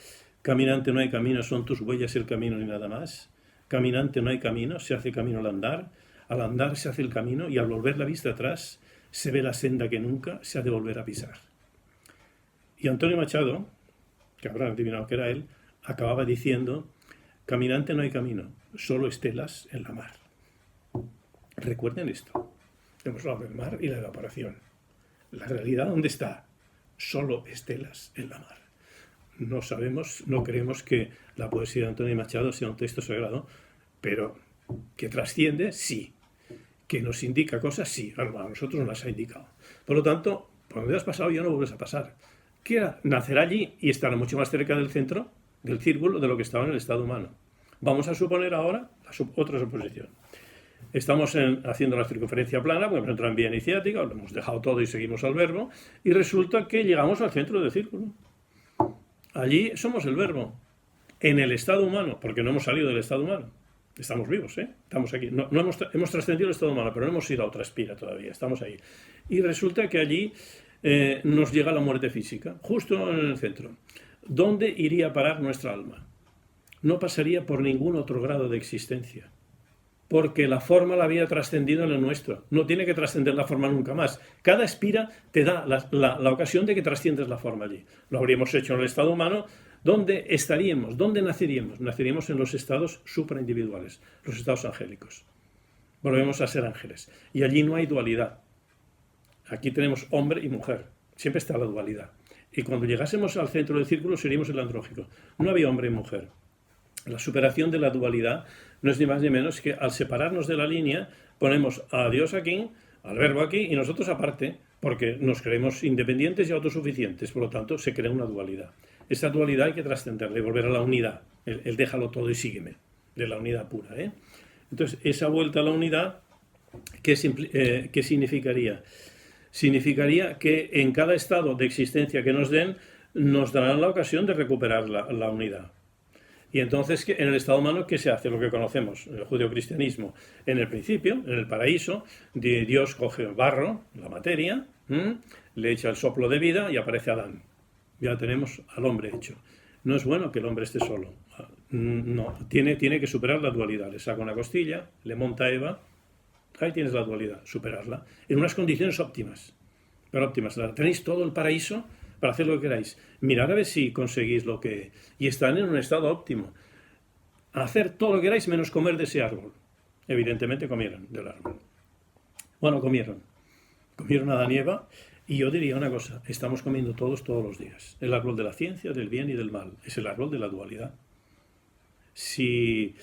caminante no hay camino, son tus huellas el camino y nada más. Caminante no hay camino, se hace camino al andar se hace el camino y al volver la vista atrás se ve la senda que nunca se ha de volver a pisar. Y Antonio Machado, que habrán adivinado que era él, acababa diciendo, caminante no hay camino, solo estelas en la mar. Recuerden esto. Hemos hablado del mar y la evaporación. La realidad, ¿dónde está? Solo estelas en la mar. No sabemos, no creemos que la poesía de Antonio Machado sea un texto sagrado, pero que trasciende, sí. Que nos indica cosas, sí. A nosotros nos las ha indicado. Por lo tanto, por donde has pasado ya no vuelves a pasar. Que nacerá allí y estará mucho más cerca del centro, del círculo, de lo que estaba en el estado humano. Vamos a suponer ahora otra suposición. Estamos haciendo la circunferencia plana, porque entra en vía iniciática, lo hemos dejado todo y seguimos al verbo, y resulta que llegamos al centro del círculo. Allí somos el verbo, en el estado humano, porque no hemos salido del estado humano. Estamos vivos, ¿eh? Estamos aquí. No hemos trascendido el estado humano, pero no hemos ido a otra espira todavía. Estamos ahí. Y resulta que allí nos llega la muerte física, justo en el centro. ¿Dónde iría a parar nuestra alma? No pasaría por ningún otro grado de existencia, porque la forma la había trascendido en el nuestro. No tiene que trascender la forma nunca más. Cada espira te da la ocasión de que trasciendes la forma allí. Lo habríamos hecho en el estado humano. ¿Dónde estaríamos? ¿Dónde naceríamos? Naceríamos en los estados supraindividuales, los estados angélicos. Volvemos a ser ángeles. Y allí no hay dualidad. Aquí tenemos hombre y mujer. Siempre está la dualidad. Y cuando llegásemos al centro del círculo seríamos el andrógico. No había hombre y mujer. La superación de la dualidad no es ni más ni menos que al separarnos de la línea ponemos a Dios aquí, al verbo aquí y nosotros aparte, porque nos creemos independientes y autosuficientes. Por lo tanto, se crea una dualidad. Esa dualidad hay que trascenderla y volver a la unidad. El déjalo todo y sígueme, de la unidad pura. Entonces, esa vuelta a la unidad, ¿qué significaría? Significaría que en cada estado de existencia que nos den, nos darán la ocasión de recuperar la unidad. Y entonces, en el estado humano, ¿qué se hace? Lo que conocemos, el judeocristianismo. En el principio, en el paraíso, Dios coge el barro, la materia, le echa el soplo de vida y aparece Adán. Ya tenemos al hombre hecho. No es bueno que el hombre esté solo. No, tiene que superar la dualidad. Le saca una costilla, le monta a Eva. Ahí tienes la dualidad, superarla. En unas condiciones óptimas. Pero óptimas. Tenéis todo el paraíso para hacer lo que queráis. Mirad a ver si conseguís lo que... Y están en un estado óptimo. Hacer todo lo que queráis menos comer de ese árbol. Evidentemente comieron del árbol. Bueno, comieron. Comieron Adán y Eva. Y yo diría una cosa, estamos comiendo todos los días. El árbol de la ciencia, del bien y del mal. Es el árbol de la dualidad. Si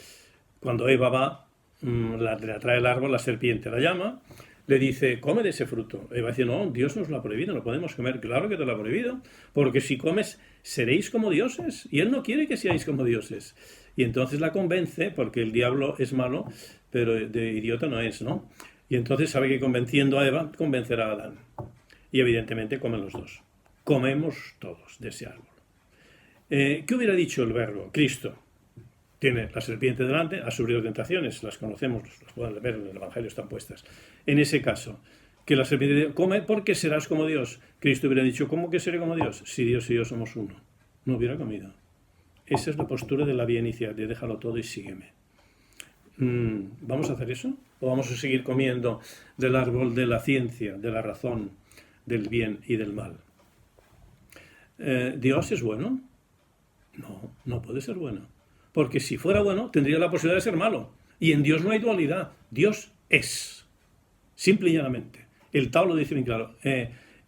cuando Eva va, le atrae el árbol, la serpiente la llama, le dice, come de ese fruto. Eva dice, no, Dios nos lo ha prohibido, no podemos comer. Claro que te lo ha prohibido, porque si comes seréis como dioses. Y Él no quiere que seáis como dioses. Y entonces la convence, porque el diablo es malo, pero de idiota no es, ¿no? Y entonces sabe que convenciendo a Eva, convencerá a Adán. Y evidentemente comen los dos. Comemos todos de ese árbol. ¿Qué hubiera dicho el verbo? Cristo tiene la serpiente delante, ha sufrido tentaciones, las conocemos, las pueden ver en el Evangelio, están puestas. En ese caso, que la serpiente come porque serás como Dios. Cristo hubiera dicho, ¿cómo que seré como Dios? Si Dios y yo somos uno. No hubiera comido. Esa es la postura de la vía inicial, de déjalo todo y sígueme. ¿Vamos a hacer eso? ¿O vamos a seguir comiendo del árbol de la ciencia, de la razón, del bien y del mal? ¿Dios es bueno? No, no puede ser bueno. Porque si fuera bueno, tendría la posibilidad de ser malo. Y en Dios no hay dualidad. Dios es. Simple y llanamente. El Tao lo dice bien claro.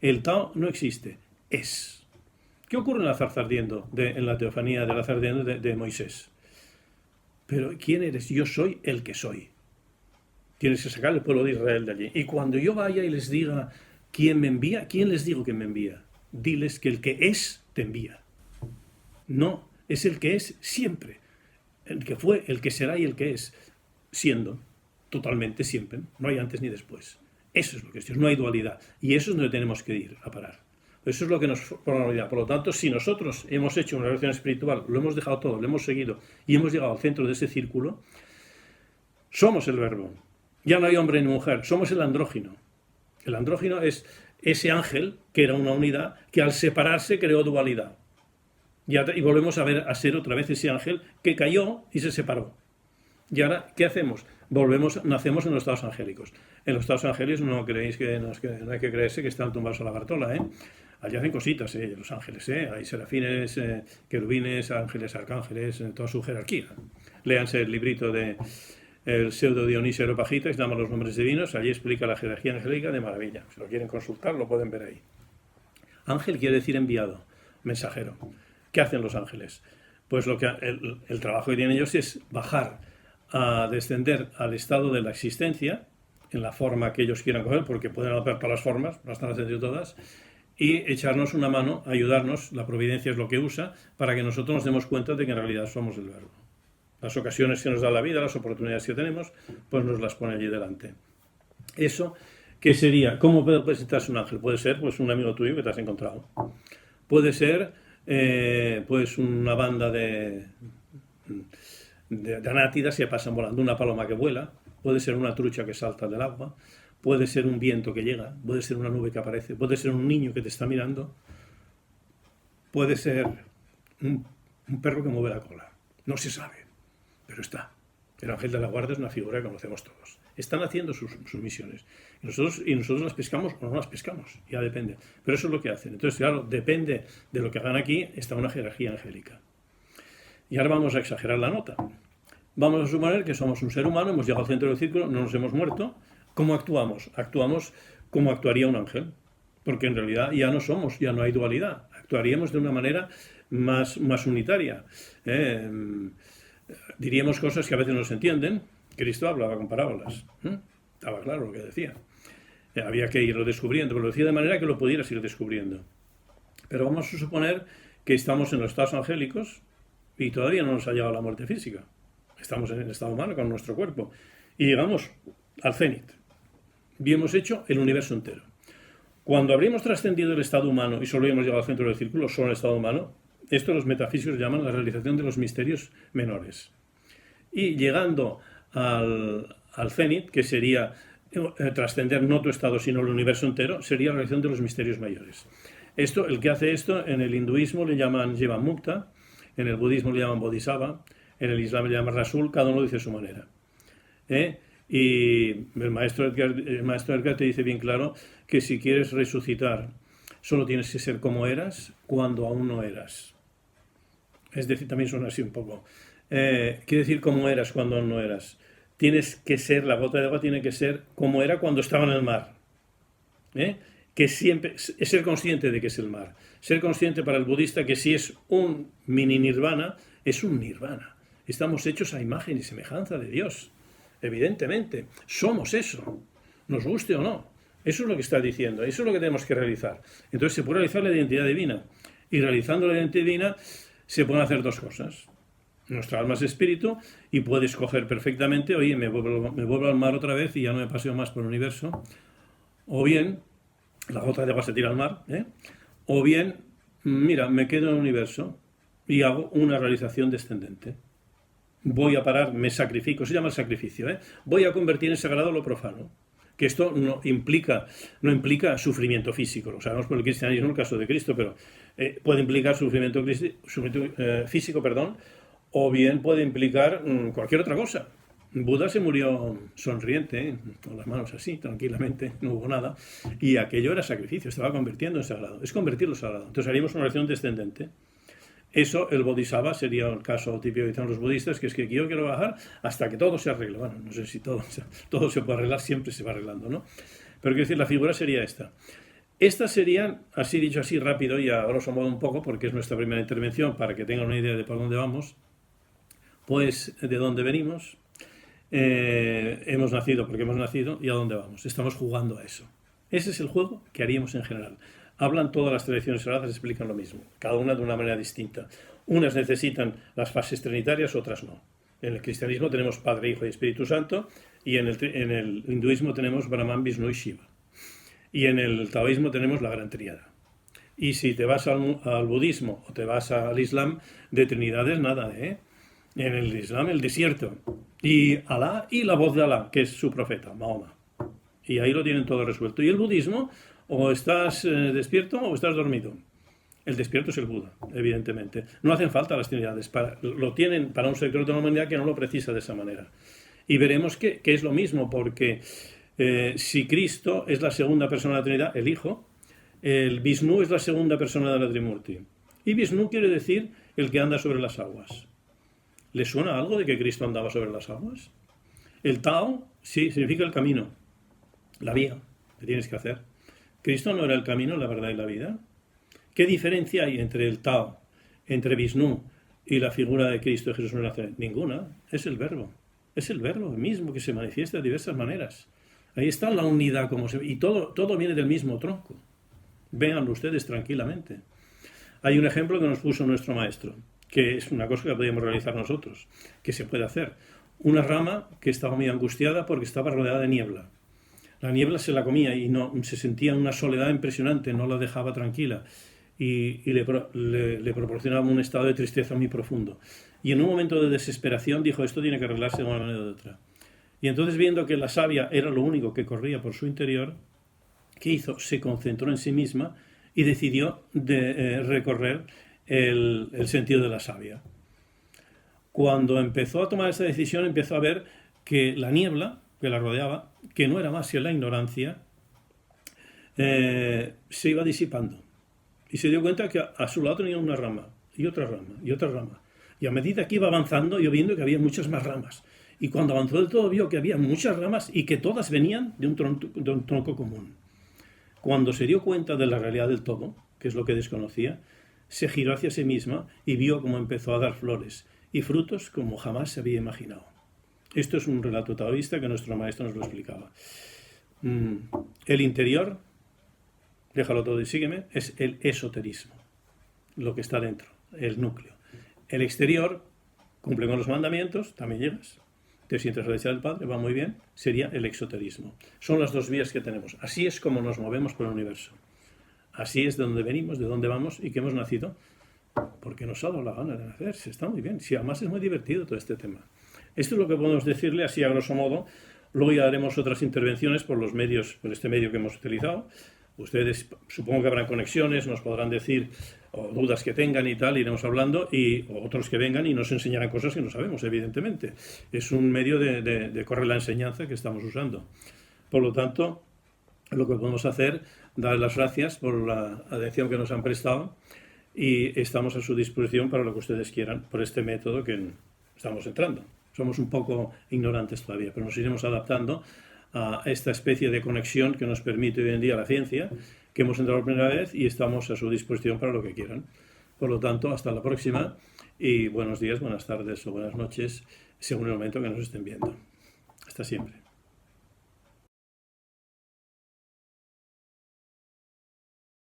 El Tao no existe. Es. ¿Qué ocurre en la zarza ardiendo, en la teofanía de la zarza ardiendo de Moisés? Pero ¿quién eres? Yo soy el que soy. Tienes que sacar el pueblo de Israel de allí. Y cuando yo vaya y les diga quién me envía, ¿quién les digo que me envía? Diles que el que es te envía. No, es el que es siempre. El que fue, el que será y el que es. Siendo. Totalmente siempre. No hay antes ni después. Eso es lo que es Dios. No hay dualidad. Y eso es donde tenemos que ir a parar. Eso es lo que nos pone la unidad. Por lo tanto, si nosotros hemos hecho una relación espiritual, lo hemos dejado todo, lo hemos seguido y hemos llegado al centro de ese círculo, somos el verbo. Ya no hay hombre ni mujer, somos el andrógino. El andrógino es ese ángel que era una unidad que al separarse creó dualidad. Y volvemos a ser otra vez ese ángel que cayó y se separó. Y ahora, ¿qué hacemos? Nacemos en los estados angélicos. En los estados angélicos no creéis no hay que creerse que están tumbados a la Bartola, Allí hacen cositas, los ángeles, Hay serafines, querubines, ángeles, arcángeles, toda su jerarquía. Léanse el librito de el pseudo Dionisio Areopagitas, damos los nombres divinos, allí explica la jerarquía angélica de maravilla. Si lo quieren consultar, lo pueden ver ahí. Ángel quiere decir enviado, mensajero. ¿Qué hacen los ángeles? Pues el trabajo que tienen ellos es bajar a descender al estado de la existencia, en la forma que ellos quieran coger, porque pueden adoptar todas las formas, no están ascendido todas, y echarnos una mano, ayudarnos, la providencia es lo que usa, para que nosotros nos demos cuenta de que en realidad somos el verbo. Las ocasiones que nos da la vida, las oportunidades que tenemos, pues nos las pone allí delante. Eso, ¿qué sería? ¿Cómo puede presentarse un ángel? Puede ser pues un amigo tuyo que te has encontrado. Puede ser pues una banda de de anátidas se pasan volando. Una paloma que vuela, puede ser una trucha que salta del agua, puede ser un viento que llega, puede ser una nube que aparece, puede ser un niño que te está mirando, puede ser un perro que mueve la cola. No se sabe, pero está. El ángel de la guarda es una figura que conocemos todos. Están haciendo sus misiones. Y nosotros las pescamos o no las pescamos, ya depende. Pero eso es lo que hacen. Entonces, claro, depende de lo que hagan aquí, está una jerarquía angélica. Y ahora vamos a exagerar la nota. Vamos a suponer que somos un ser humano, hemos llegado al centro del círculo, no nos hemos muerto. ¿Cómo actuamos? Actuamos como actuaría un ángel. Porque en realidad ya no somos, ya no hay dualidad. Actuaríamos de una manera más unitaria. Diríamos cosas que a veces no se entienden. Cristo hablaba con parábolas. Estaba claro lo que decía. Había que irlo descubriendo, pero lo decía de manera que lo pudieras ir descubriendo. Pero vamos a suponer que estamos en los estados angélicos y todavía no nos ha llegado la muerte física. Estamos en el estado humano con nuestro cuerpo. Y llegamos al cenit. Y hemos hecho el universo entero. Cuando habríamos trascendido el estado humano y solo hemos llegado al centro del círculo, solo el estado humano, esto los metafísicos llaman la realización de los misterios menores. Y llegando al cenit, que sería trascender no tu estado, sino el universo entero, sería la realización de los misterios mayores. Esto, el que hace esto, en el hinduismo le llaman Jivan Mukta, en el budismo le llaman Bodhisattva, en el islam le llaman Rasul, cada uno lo dice a su manera. Y el maestro Edgar te dice bien claro que si quieres resucitar, solo tienes que ser como eras cuando aún no eras. Es decir, también suena así un poco. Quiere decir como eras cuando aún no eras. Tienes que ser, la gota de agua tiene que ser como era cuando estaba en el mar. Que siempre es ser consciente de que es el mar. Ser consciente para el budista que si es un mini nirvana, es un nirvana. Estamos hechos a imagen y semejanza de Dios. Evidentemente, somos eso, nos guste o no. Eso es lo que está diciendo, eso es lo que tenemos que realizar. Entonces se puede realizar la identidad divina. Y realizando la identidad divina se pueden hacer dos cosas. Nuestra alma es espíritu y puede escoger perfectamente, oye, me vuelvo al mar otra vez y ya no me paseo más por el universo. O bien, la gota de agua se tira al mar, o bien, mira, me quedo en el universo y hago una realización descendente. Voy a parar, me sacrifico, se llama el sacrificio, voy a convertir en sagrado lo profano. Que esto no implica sufrimiento físico, lo sabemos por el cristianismo, el caso de Cristo, pero puede implicar sufrimiento físico, o bien puede implicar cualquier otra cosa. Buda se murió sonriente, con las manos así, tranquilamente, no hubo nada, y aquello era sacrificio, estaba convirtiendo en sagrado, es convertirlo en sagrado. Entonces haríamos una relación descendente. Eso, el bodhisattva, sería el caso típico que dicen los budistas, que es que yo quiero bajar hasta que todo se arregle. Bueno, no sé si todo se puede arreglar, siempre se va arreglando, ¿no? Pero quiero decir, la figura sería esta. Estas serían, así dicho así rápido y a grosso modo un poco, porque es nuestra primera intervención, para que tengan una idea de por dónde vamos, pues de dónde venimos, hemos nacido porque hemos nacido y a dónde vamos. Estamos jugando a eso. Ese es el juego que haríamos en general. Hablan todas las tradiciones sagradas, explican lo mismo, cada una de una manera distinta. Unas necesitan las fases trinitarias, otras no. En el cristianismo tenemos Padre, Hijo y Espíritu Santo, y en el hinduismo tenemos Brahman, Vishnu y Shiva. Y en el taoísmo tenemos la Gran Tríada. Y si te vas al budismo o te vas al islam, de trinidades nada, En el islam el desierto, y Alá y la voz de Alá, que es su profeta, Mahoma. Y ahí lo tienen todo resuelto. Y el budismo, o estás despierto o estás dormido. El despierto es el Buda, evidentemente. No hacen falta las trinidades. Lo tienen para un sector de la humanidad que no lo precisa de esa manera. Y veremos que es lo mismo, porque si Cristo es la segunda persona de la Trinidad, el Hijo, el Vishnu es la segunda persona de la Trimurti. Y Vishnu quiere decir el que anda sobre las aguas. ¿Le suena algo de que Cristo andaba sobre las aguas? El Tao, sí, significa el camino, la vía que tienes que hacer. ¿Cristo no era el camino, la verdad y la vida? ¿Qué diferencia hay entre el Tao, entre Vishnu y la figura de Cristo de Jesús de Nazaret? Ninguna. Es el verbo mismo que se manifiesta de diversas maneras. Ahí está la unidad, y todo viene del mismo tronco. Véanlo ustedes tranquilamente. Hay un ejemplo que nos puso nuestro maestro, que es una cosa que podemos realizar nosotros, que se puede hacer. Una rama que estaba muy angustiada porque estaba rodeada de niebla. La niebla se la comía y se sentía una soledad impresionante, no la dejaba tranquila y le proporcionaba un estado de tristeza muy profundo. Y en un momento de desesperación dijo, esto tiene que arreglarse de una manera o de otra. Y entonces, viendo que la savia era lo único que corría por su interior, ¿qué hizo? Se concentró en sí misma y decidió recorrer el sentido de la savia. Cuando empezó a tomar esa decisión, empezó a ver que la niebla que la rodeaba, que no era más que la ignorancia, se iba disipando. Y se dio cuenta que a su lado tenía una rama, y otra rama, y otra rama. Y a medida que iba avanzando, iba viendo que había muchas más ramas. Y cuando avanzó del todo, vio que había muchas ramas y que todas venían de un tronco común. Cuando se dio cuenta de la realidad del todo, que es lo que desconocía, se giró hacia sí misma y vio cómo empezó a dar flores y frutos como jamás se había imaginado. Esto es un relato taoísta que nuestro maestro nos lo explicaba. El interior, déjalo todo y sígueme, es el esoterismo, lo que está dentro, el núcleo. El exterior cumple con los mandamientos, también llegas, te sientes a la derecha del Padre, va muy bien, sería el exoterismo. Son las dos vías que tenemos. Así es como nos movemos por el universo. Así es de donde venimos, de dónde vamos y que hemos nacido, porque nos ha dado la gana de nacer. Está muy bien. Sí, además es muy divertido todo este tema. Esto es lo que podemos decirle así a grosso modo. Luego ya haremos otras intervenciones por los medios, por este medio que hemos utilizado. Ustedes supongo que habrán conexiones, nos podrán decir o dudas que tengan y tal, iremos hablando, y otros que vengan y nos enseñarán cosas que no sabemos, evidentemente. Es un medio de correr la enseñanza que estamos usando. Por lo tanto, lo que podemos hacer, dar las gracias por la atención que nos han prestado y estamos a su disposición para lo que ustedes quieran por este método que estamos entrando. Somos un poco ignorantes todavía, pero nos iremos adaptando a esta especie de conexión que nos permite hoy en día la ciencia, que hemos entrado por primera vez y estamos a su disposición para lo que quieran. Por lo tanto, hasta la próxima y buenos días, buenas tardes o buenas noches, según el momento que nos estén viendo. Hasta siempre.